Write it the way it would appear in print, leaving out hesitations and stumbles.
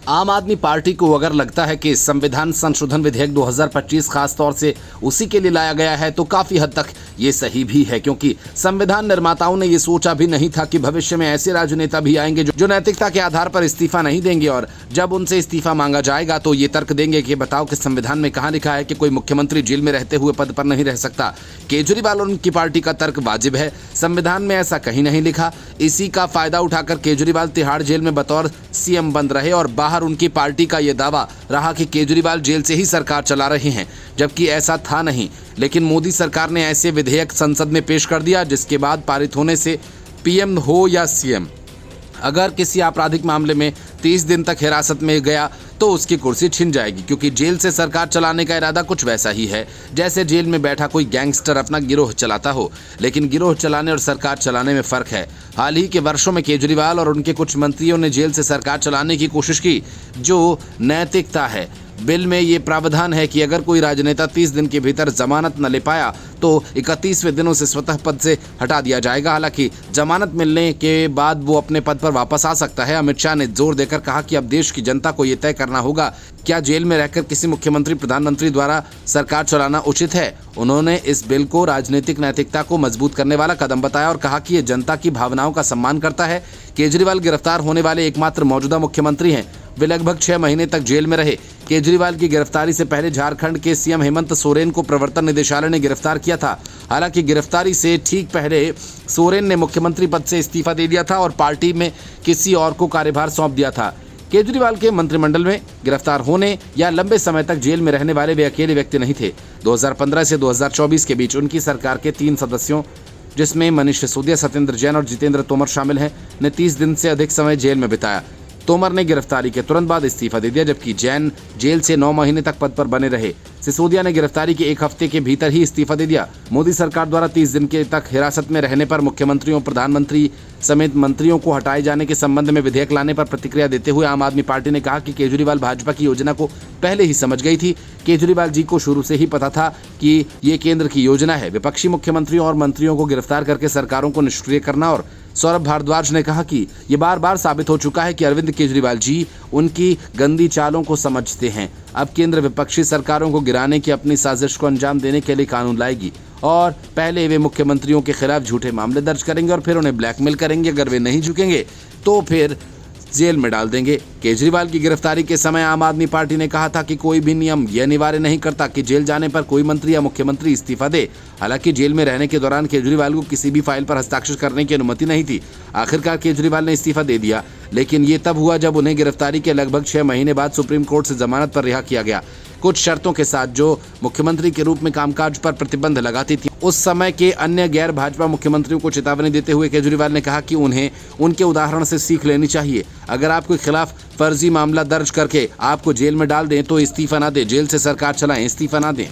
आम आदमी पार्टी को अगर लगता है कि संविधान संशोधन विधेयक 2025 खास तौर से उसी के लिए लाया गया है तो काफी हद तक ये सही भी है, क्योंकि संविधान निर्माताओं ने ये सोचा भी नहीं था कि भविष्य में ऐसे राजनेता भी आएंगे जो नैतिकता के आधार पर इस्तीफा नहीं देंगे, और जब उनसे इस्तीफा मांगा जाएगा तो ये तर्क देंगे कि बताओ कि संविधान में कहाँ लिखा है कि कोई मुख्यमंत्री जेल में रहते हुए पद पर नहीं रह सकता। केजरीवाल और उनकी पार्टी का तर्क वाजिब है, संविधान में ऐसा कहीं नहीं लिखा। इसी का फायदा उठाकर केजरीवाल तिहाड़ जेल में बतौर सीएम बंद रहे और बाहर उनकी पार्टी का यह दावा रहा कि केजरीवाल जेल से ही सरकार चला रहे हैं, जबकि ऐसा था नहीं। लेकिन मोदी सरकार ने ऐसे विधेयक संसद में पेश कर दिया जिसके बाद पारित होने से पीएम हो या सीएम, अगर किसी आपराधिक मामले में 30 दिन तक हिरासत में गया तो उसकी कुर्सी छिन जाएगी, क्योंकि जेल से सरकार चलाने का इरादा कुछ वैसा ही है जैसे जेल में बैठा कोई गैंगस्टर अपना गिरोह चलाता हो। लेकिन गिरोह चलाने और सरकार चलाने में फर्क है। हाल ही के वर्षों में केजरीवाल और उनके कुछ मंत्रियों ने जेल से सरकार चलाने की कोशिश की, जो नैतिकता है। बिल में ये प्रावधान है कि अगर कोई राजनेता 30 दिन के भीतर जमानत न ले पाया तो 31वें दिन उसे स्वतः पद से हटा दिया जाएगा। हालांकि जमानत मिलने के बाद वो अपने पद पर वापस आ सकता है। अमित शाह ने जोर देकर कहा कि अब देश की जनता को ये तय करना होगा क्या जेल में रहकर किसी मुख्यमंत्री प्रधानमंत्री द्वारा सरकार चलाना उचित है। उन्होंने इस बिल को राजनीतिक नैतिकता को मजबूत करने वाला कदम बताया और कहा कि ये जनता की भावनाओं का सम्मान करता है। केजरीवाल गिरफ्तार होने वाले एकमात्र मौजूदा मुख्यमंत्री हैं। वे लगभग 6 महीने तक जेल में रहे। केजरीवाल की गिरफ्तारी से पहले झारखंड के सीएम हेमंत सोरेन को प्रवर्तन निदेशालय ने गिरफ्तार किया था। हालांकि गिरफ्तारी से ठीक पहले सोरेन ने मुख्यमंत्री पद से इस्तीफा दे दिया था और पार्टी में किसी और को कार्यभार सौंप दिया था। केजरीवाल के मंत्रिमंडल में गिरफ्तार होने या लंबे समय तक जेल में रहने वाले वे अकेले व्यक्ति नहीं थे। 2015 से 2024 के बीच उनकी सरकार के 3 सदस्यों, जिसमें मनीष सिसोदिया, सत्येंद्र जैन और जितेंद्र तोमर शामिल हैं, ने 30 दिन से अधिक समय जेल में बिताया। तोमर ने गिरफ्तारी के तुरंत बाद इस्तीफा दे दिया, जबकि जैन जेल से 9 महीने तक पद पर बने रहे। सिसोदिया ने गिरफ्तारी के 1 हफ्ते के भीतर ही इस्तीफा दे दिया। मोदी सरकार द्वारा 30 दिन के तक हिरासत में रहने पर मुख्यमंत्रियों, प्रधानमंत्री समेत मंत्रियों को हटाए जाने के संबंध में विधेयक लाने पर प्रतिक्रिया देते हुए आम आदमी पार्टी ने कहा कि केजरीवाल भाजपा की योजना को पहले ही समझ गई थी। केजरीवाल जी को शुरू से ही पता था कि ये केंद्र की योजना है, विपक्षी मुख्यमंत्रियों और मंत्रियों को गिरफ्तार करके सरकारों को निष्क्रिय करना। और सौरभ भारद्वाज ने कहा कि ये बार बार साबित हो चुका है कि अरविंद केजरीवाल जी उनकी गंदी चालों को समझते हैं। अब केंद्र विपक्षी सरकारों को गिराने की अपनी साजिश को अंजाम देने के लिए कानून लाएगी और पहले वे मुख्यमंत्रियों के खिलाफ झूठे मामले दर्ज करेंगे और फिर उन्हें ब्लैकमेल करेंगे। अगर वे नहीं झुकेंगे तो फिर जेल में डाल देंगे। केजरीवाल की गिरफ्तारी के समय आम आदमी पार्टी ने कहा था कि कोई भी नियम यह अनिवार्य नहीं करता कि जेल जाने पर कोई मंत्री या मुख्यमंत्री इस्तीफा दे। हालांकि जेल में रहने के दौरान केजरीवाल को किसी भी फाइल पर हस्ताक्षर करने की अनुमति नहीं थी। आखिरकार केजरीवाल ने इस्तीफा दे दिया, लेकिन ये तब हुआ जब उन्हें गिरफ्तारी के लगभग 6 महीने बाद सुप्रीम कोर्ट से जमानत पर रिहा किया गया, कुछ शर्तों के साथ जो मुख्यमंत्री के रूप में कामकाज पर प्रतिबंध लगाती थी। उस समय के अन्य गैर भाजपा मुख्यमंत्रियों को चेतावनी देते हुए केजरीवाल ने कहा कि उन्हें उनके उदाहरण से सीख लेनी चाहिए। अगर आपके खिलाफ फर्जी मामला दर्ज करके आपको जेल में डाल दें तो इस्तीफा ना दें, जेल से सरकार चलाएं, इस्तीफा ना दें।